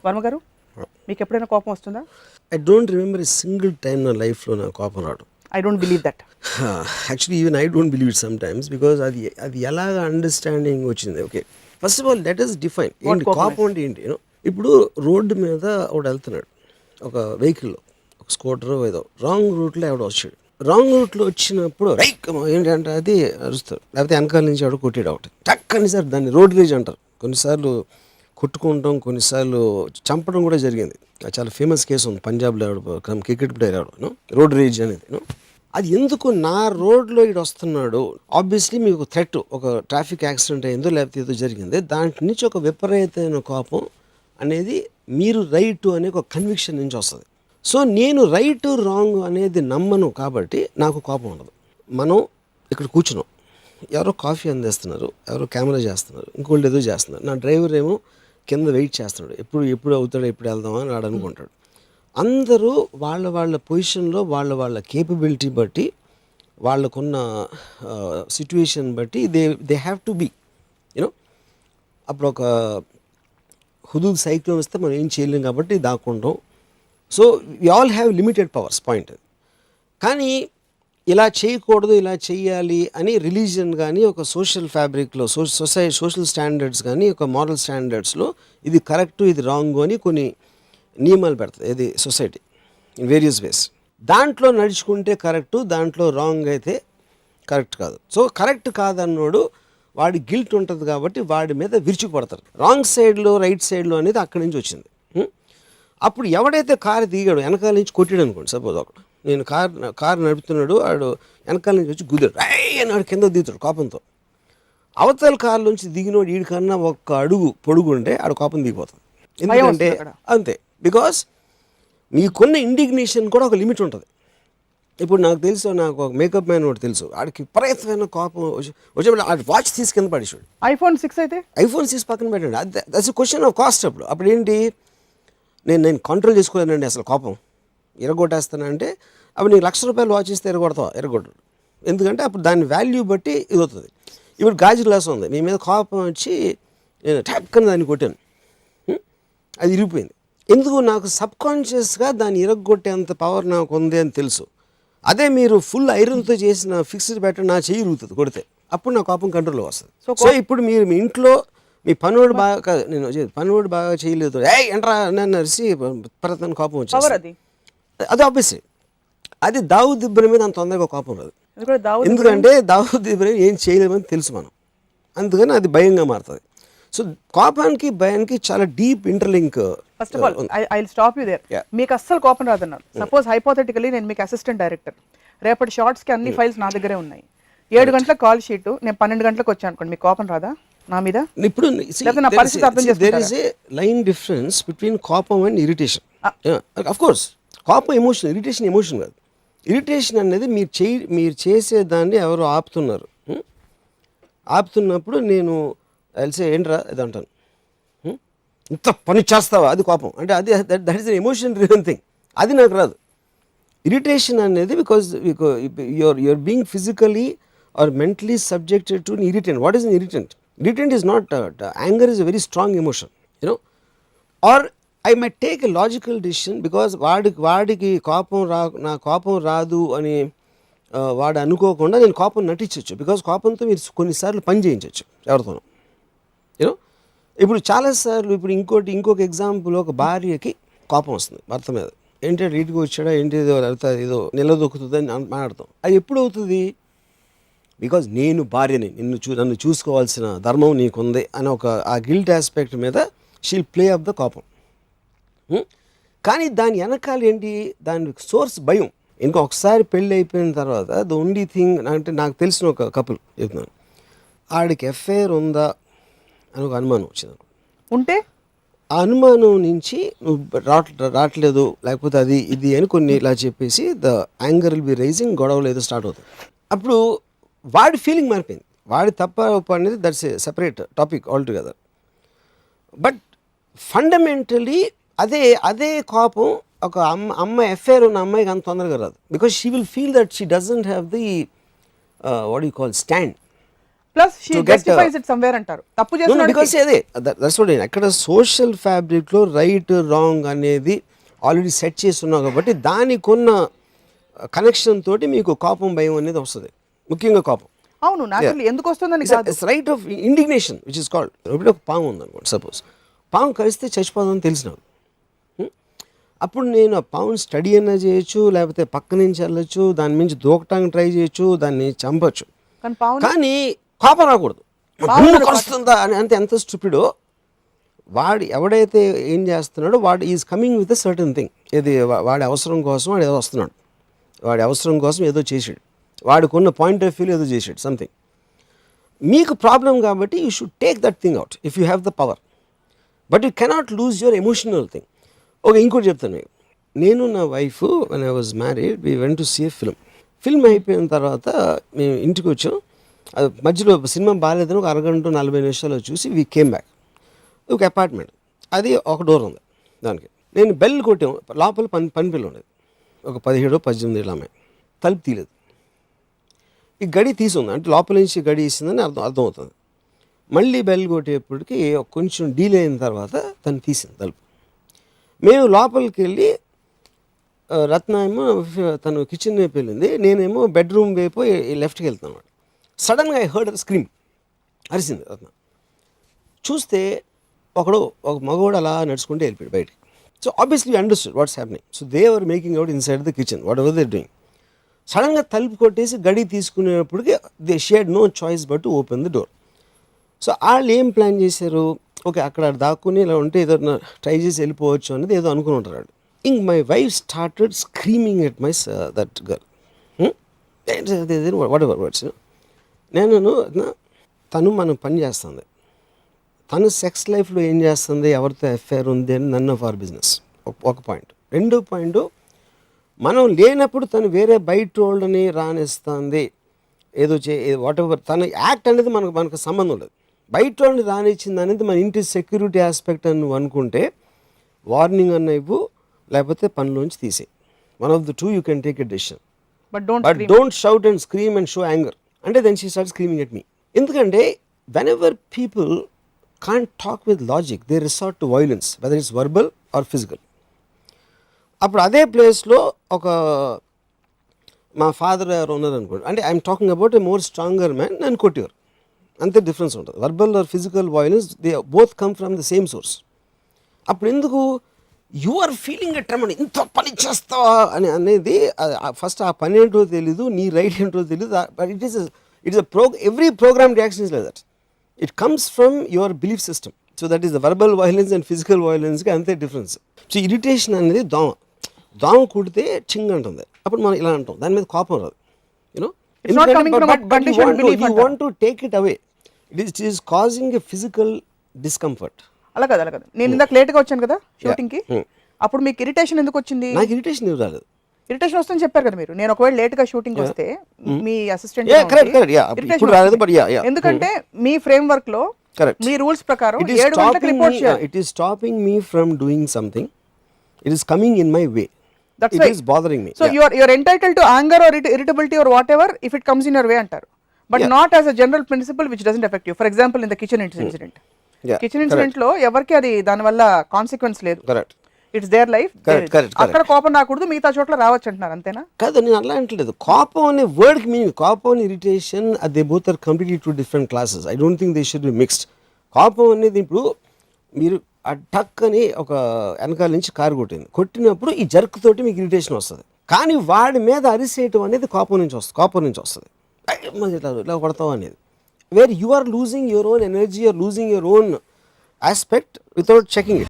వర్మ గారు, మీకు ఎప్పుడైనా కోపం వస్తుందా? I don't remember a single time నా లైఫ్లో నాకు కోపం రావడం. I don't believe that. Actually even I don't believe it some times because అది ఎలాగ అండర్స్టాండింగ్ వచ్చింది. Okay, first of all let us define ఏంటి కోపం అంటే ఏంటి. ఇప్పుడు రోడ్డు మీద ఒకడు వెళ్తున్నాడు, ఒక వెహికల్లో, ఒక స్కూటర్ ఏదో రాంగ్ రూట్లో ఎవడో వచ్చాడు. రాంగ్ రూట్లో వచ్చినప్పుడు రైక్ ఏంటంటే అది అరుస్తారు, లేకపోతే వెనకాల నుంచి ఎవడో కొట్టాడు ఒకటి టక్కని సార్, దాన్ని రోడ్ రేజ్ అంటారు. కొన్నిసార్లు కొట్టుకుంటాం, కొన్నిసార్లు చంపడం కూడా జరిగింది. చాలా ఫేమస్ కేసు ఉంది పంజాబ్లో, క్రికెట్ ప్లేయర్ ఎవడో రోడ్ రేజ్ అనేది. అది ఎందుకు నా రోడ్లో ఇటు వస్తున్నాడు, ఆబ్వియస్లీ మీకు థ్రెట్, ఒక ట్రాఫిక్ యాక్సిడెంట్ అయిందో లేకపోతే ఏదో జరిగింది, దాంట్ నుంచి ఒక విపరీతమైన కోపం అనేది మీరు రైట్ అనే ఒక కన్విక్షన్ నుంచి వస్తుంది. సో నేను రైట్ రాంగ్ అనేది నమ్మను కాబట్టి నాకు కోపం ఉండదు. మనం ఇక్కడ కూర్చున్నాం, ఎవరో కాఫీ అందిస్తున్నారు, ఎవరో కెమెరా చేస్తున్నారు, ఇంకోళ్ళు ఏదో చేస్తున్నారు, నా డ్రైవర్ ఏమో కింద వెయిట్ చేస్తున్నాడు, ఎప్పుడు అవుతాడో ఎప్పుడు వెళ్దామా అని వాడు అనుకుంటాడు. అందరూ వాళ్ళ పొజిషన్లో వాళ్ళ కేపబిలిటీ బట్టి, వాళ్ళకున్న సిచ్యువేషన్ బట్టి దే హ్యావ్ టు బీ అప్పుడు ఒక హుదూద్ సైక్లోన్ వస్తే మనం ఏం చేయలేం కాబట్టి దాక్కుంటాం. So we all have limited powers point. కానీ ఇలా చేయకూడదు, ఇలా చేయాలి అని రిలీజియన్ కానీ ఒక సోషల్ ఫ్యాబ్రిక్లో, సోషల్ స్టాండర్డ్స్ కానీ ఒక మారల్ స్టాండర్డ్స్లో ఇది కరెక్టు ఇది రాంగ్ అని కొన్ని నియమాలు పెడుతుంది ఇది సొసైటీ ఇన్ వేరియస్ వేస్. దాంట్లో నడుచుకుంటే కరెక్టు, దాంట్లో రాంగ్ అయితే కరెక్ట్ కాదు. సో కరెక్ట్ కాదన్నోడు వాడి గిల్ట్ ఉంటుంది కాబట్టి వాడి మీద విరుచుకుపడతారు. రాంగ్ సైడ్లో రైట్ సైడ్లో అనేది అక్కడి నుంచి వచ్చింది. అప్పుడు ఎవడైతే కారు దిగాడు, వెనకాల నుంచి కొట్టాడు అనుకోండి, సపోజ్ ఒకడు, నేను కారు నడుపుతున్నాడు, వాడు వెనకాల నుంచి వచ్చి గుద్దాడు, రై అని వాడు కింద దిగుతాడు కోపంతో. అవతల కారు నుంచి దిగినోడు వీడికన్నా ఒక్క అడుగు పొడుగు ఉంటే ఆడు కోపం దిగిపోతుంది. ఎందుకంటే అంతే, బికాస్ మీకున్న ఇండిగ్నేషన్ కూడా ఒక లిమిట్ ఉంటుంది. ఇప్పుడు నాకు తెలుసు, నాకు ఒక మేకప్ మ్యాన్ ఒకటి తెలుసు, ఆడికి విపరీతమైన కోపం వచ్చేప్పుడు ఆడి వాచ్ తీసి కింద పడేసాడు. ఐఫోన్ 6 అయితే ఐఫోన్ 6 పక్కన పెట్టండి, దట్స్ క్వశ్చన్ ఆఫ్ కాస్ట్. అప్పుడు ఏంటి, నేను కంట్రోల్ చేసుకోలేనండి అసలు కోపం, ఎరగొట్టేస్తానంటే అప్పుడు నీకు ₹1,00,000 వాచ్ ఇస్తే ఎరగొట్టడు. ఎందుకంటే అప్పుడు దాని వాల్యూ బట్టి ఇది అవుతుంది. ఇప్పుడు గాజు గ్లాస్ ఉంది, మీ మీద కోపం వచ్చి నేను ట్యాప్కని దాన్ని కొట్టాను, అది ఇరిగిపోయింది. ఎందుకు, నాకు సబ్కాన్షియస్గా దాన్ని ఇరగొట్టేంత పవర్ నాకు ఉంది అని తెలుసు. అదే మీరు ఫుల్ ఐరన్తో చేసిన ఫిక్స్డ్ బ్యాటర్ నా చెయ్యి ఇరుగుతుంది కొడితే, అప్పుడు నా కోపం కంట్రోల్లో వస్తుంది. సో ఇప్పుడు మీరు మీ ఇంట్లో మీ పనివాడు బాగా, నేను పనివాడు బాగా చేయలేదు, ఎంట్రా నన్ను అరిసి ప్రతి కోపం వచ్చింది, అది ఆబ్వియస్లీ అది దావుద్ ఇబ్రహీం మీద అంత తొందరగా కోపం రాదు. ఎందుకంటే దావుద్ ఇబ్రహీం ఏం చేయలేమని తెలుసు మనం, అందుకని అది భయంగా మారుతుంది. సో కోపానికి భయానికి చాలా deep interlink. First of all I will stop you there. మీకు అస్సలు కోపం రాదన్నారు. సపోజ్ హైపోథెటికల్లీ నేను మీకు అసిస్టెంట్ డైరెక్టర్, రేపటి షార్ట్స్కి అన్ని ఫైల్స్ నా దగ్గరే ఉన్నాయి, 7 గంటలకు కాల్ షీట్, నేను 12 గంటలకు వచ్చాను అనుకోండి, మీకు కోపం రాదా నా మీద? ఇప్పుడు నా పరిస్థితి అర్థం చేసుకుంటారా? There is a line difference between కోపం అండ్ ఇరిటేషన్. ఆఫ్ కోర్స్ కోపం ఎమోషన్, ఇరిటేషన్ ఎమోషన్ కాదు. ఇరిటేషన్ అనేది మీరు చేసే దాన్ని ఎవరు ఆపుతున్నారు, ఆపుతున్నప్పుడు నేను తెలిసే ఏంట్రా ఇది అంటాను, ఇంత పని చేస్తావా, అది కోపం. అంటే అది that is an emotion driven thing, అది నాకు రాదు. ఇరిటేషన్ అనేది because you're being physically or mentally subjected to irritant. What is an irritant? Irritant is not, anger is a very strong emotion, or I might take a logical decision because వాడికి నా కోపం రాదు అని వాడు అనుకోకుండా నేను కోపం నటించవచ్చు. బికాజ్ కోపంతో మీరు కొన్నిసార్లు పని చేయించవచ్చు ఎవరితోనూ. ఇప్పుడు చాలాసార్లు ఇప్పుడు ఇంకొక ఎగ్జాంపుల్, ఒక భార్యకి కోపం వస్తుంది భర్త మీద, ఏంటంటే రీతికి వచ్చాడా ఏంటి, ఏదో నిలదొక్కుతుందని మాట్లాడతాం. అది ఎప్పుడు అవుతుంది, బికాజ్ నేను భార్యని, నన్ను చూసుకోవాల్సిన ధర్మం నీకుంది అని ఆ గిల్ట్ ఆస్పెక్ట్ మీద షీల్ ప్లే ఆఫ్ ద కోపం. కానీ దాని వెనకాల ఏంటి, దాని సోర్స్ భయం. ఇంకొకసారి పెళ్ళి అయిపోయిన తర్వాత ద ఓన్లీ థింగ్ అంటే, నాకు తెలిసిన ఒక కపుల్ చెప్తున్నాను, ఆడికి ఎఫ్ఐఆర్ ఉందా అని ఒక అనుమానం వచ్చింది ఉంటే, ఆ అనుమానం నుంచి నువ్వు రావట్లేదు లేకపోతే అది ఇది అని కొన్ని ఇలా చెప్పేసి the anger will be rising, గొడవలు ఏదో స్టార్ట్ అవుతుంది. అప్పుడు వాడి ఫీలింగ్ మారిపోయింది, వాడి తప్ప ఒప్ప అనేది that's a separate topic all together. But fundamentally అదే కోపం ఒక అమ్మాయి ఎఫ్ఐఆర్ ఉన్న అమ్మాయికి అంత తొందరగా రాదు. Because she will feel that she doesn't have the what you call stand. Plus she justifies it somewhere అంటారు. తప్పు చేస్తున్నాడు బికాస్ అదే దట్స్ వాట్ అక్కడ సోషల్ ఫ్యాబ్రిక్లో రైట్ రాంగ్ అనేది ఆల్రెడీ సెట్ చేసి ఉన్నాం కాబట్టి దానికి ఉన్న కనెక్షన్ తోటి మీకు కోపం భయం అనేది వస్తుంది, ముఖ్యంగా కోపం. అవును, న్యాచురల్లీ ఎందుకు వస్తుందని కాదు, right of indignation which is called. ఇప్పుడు ఒక పాము ఉందనుకోండి, సపోజ్ పాము కలిస్తే చచ్చిపోదని తెలిసినాడు, అప్పుడు నేను ఆ పాముని స్టడీ అయినా చేయొచ్చు, లేకపోతే పక్క నుంచి వెళ్ళొచ్చు, దాని నుంచి దూకటానికి ట్రై చేయొచ్చు, దాన్ని చంపచ్చు, కానీ కోపం రాకూడదు. కలుస్తుందా అని అంతే. ఎంత స్టూపిడో వాడు ఎవడైతే ఏం చేస్తున్నాడో వాడు is coming with a certain thing. ఇది వాడి అవసరం కోసం వాడు ఏదో వస్తున్నాడు, వాడి అవసరం కోసం ఏదో చేసాడు, వాడికున్న పాయింట్ ఆఫ్ వ్యూలో ఏదో చేసాడు సంథింగ్. మీకు ప్రాబ్లం కాబట్టి you should take that thing out if you have the power, but you cannot lose your emotional thing. Okay, ఇంకోటి చెప్తాను మీకు. నేను నా wife when I was married we went to see a film అయిపోయిన తర్వాత మేము ఇంటికి వచ్చాం. అది మధ్యలో సినిమా బాగాలేదని ఒక అరగంట 40 నిమిషాలు చూసి వీ కేమ్ బ్యాక్. ఒక అపార్ట్మెంట్, అది ఒక డోర్ ఉంది దానికి. నేను బెల్ కొట్టాం, లోపల పని పిల్ల ఉండేది, ఒక 17-18 ఏళ్ళ అమ్మాయి. తలుపు తీయలేదు, ఈ గడి తీసుంది అంటే లోపల నుంచి గడి ఇస్తుందని అర్థమవుతుంది. మళ్ళీ బెల్ కొట్టేప్పటికి కొంచెం డీలే అయిన తర్వాత తను తీసింది తలుపు. మేము లోపలికి వెళ్ళి రత్న ఏమో తను కిచెన్ వైపు వెళ్ళింది, నేనేమో బెడ్రూమ్ వైపు లెఫ్ట్కి వెళ్తున్నాను. సడన్గా ఐ హర్డ్ స్క్రీమ్, అరిసింది రత్న. చూస్తే ఒక మగవాడు అలా నడుచుకుంటే వెళ్ళిపోయాడు బయటికి. So obviously understood what's happening. So they are making out inside the kitchen whatever they doing. సడన్గా తలుపు కొట్టేసి గడి తీసుకునేటప్పటికి they had no choice but to open the door. So వాళ్ళు ఏం ప్లాన్ చేశారు, ఓకే అక్కడ దాక్కుని ఇలా ఉంటే ఏదో ట్రై చేసి వెళ్ళిపోవచ్చు అనేది ఏదో అనుకుని ఉంటారు వాళ్ళు. ఇంక my wife started screaming at my that girl, what ever words. నేను తను మనం పని చేస్తుంది, తను సెక్స్ లైఫ్లో ఏం చేస్తుంది, ఎవరితో అఫేర్ ఉంది అని నన్ ఆఫ్ అవర్ బిజినెస్. ఒక పాయింట్. రెండో పాయింట్, మనం లేనప్పుడు తను వేరే బయట వాళ్ళని రానిస్తుంది, ఏదో వాట్ ఎవర్ తన యాక్ట్ అనేది మనకు సంబంధం లేదు. బయట వాళ్ళని రానిచ్చింది అనేది మన ఇంటి సెక్యూరిటీ ఆస్పెక్ట్ అని నువ్వు అనుకుంటే వార్నింగ్ అన్న ఇవ్వు, లేకపోతే పనిలోంచి తీసే. One of the two you can take a decision. But don't shout and scream and show anger. అంటే then she start screaming at me. ఎందుకంటే whenever people can't talk with logic, they resort to violence, whether it's verbal or physical. అప్పుడు అదే ప్లేస్లో ఒక మా father ఎవరు ఉన్నారు అనుకోండి, అంటే I'm talking about a more stronger man, నేను కొట్టేవారు, అంతే డిఫరెన్స్ ఉంటుంది. Verbal or physical violence they both come from the same source. అప్పుడు ఎందుకు you are feeling a tremor, ఇంత పని చేస్తావా అని అనేది ఫస్ట్ ఆ పని ఏంటో తెలీదు, నీ రైట్ ఏంటో తెలీదు. But it is every program reaction is like that. It comes from your belief system. So that is the verbal violence and physical violence కి అంతే డిఫరెన్స్. సో ఇరిటేషన్ అనేది దోమ కుడితే చింగ్ అంటుంది, అప్పుడు మనం ఇలా అంటాం, దాని మీద కోపం రాదు. You know you want to take it away. It is causing a physical discomfort. అలా కదా నేను ఇందాక లేట్గా వచ్చాను కదా షూటింగ్ కి, అప్పుడు మీకు ఇరిటేషన్ ఎందుకు వచ్చింది? నాకు ఇరిటేషన్ ఏం రాలేదు. ఇరిటేషన్ వస్తుందని చెప్పారు కదా మీరు. నేను ఒకవేళ లేట్ గా షూటింగ్ వస్తే మీ అసిస్టెంట్, ఎందుకంటే మీ ఫ్రేమ్ వర్క్ లో మీ రూల్స్ ప్రకారం 7 గంటలకు రిపోర్ట్ చేయాలి. It is stopping me from doing something, it is coming in my way, it is bothering me. So you are entitled to anger or irritability or whatever if it comes in your way అంటారు, but not as a general principle which doesn't affect you. For example in the kitchen incident, kitchen incident లో ఎవరికి అది దాని వల్ల consequence లేదు, correct, it's their life. అక్కడ కోపం రాకూడదు, మిగతా చోట్ల రావచ్చు అంటున్నారు, అంతేనా? కాదు, నేను అలా అంటలేదు. కోపం అనే వర్డ్ కి మీనింగ్, కోపం and irritation they both are completely two different classes. I don't think they should be mixed. కోపం అనేది ఇప్పుడు మీరు ఆ టక్ అని ఒక వెనకాల నుంచి కారు కొట్టినప్పుడు ఈ జర్క్ తోటి మీకు ఇరిటేషన్ వస్తుంది, కానీ వాడి మీద అరిసేయటం అనేది కోపం నుంచి వస్తుంది. ఇలా కొడతావు అనేది, where you are losing your own energy, you're losing your own aspect without checking it.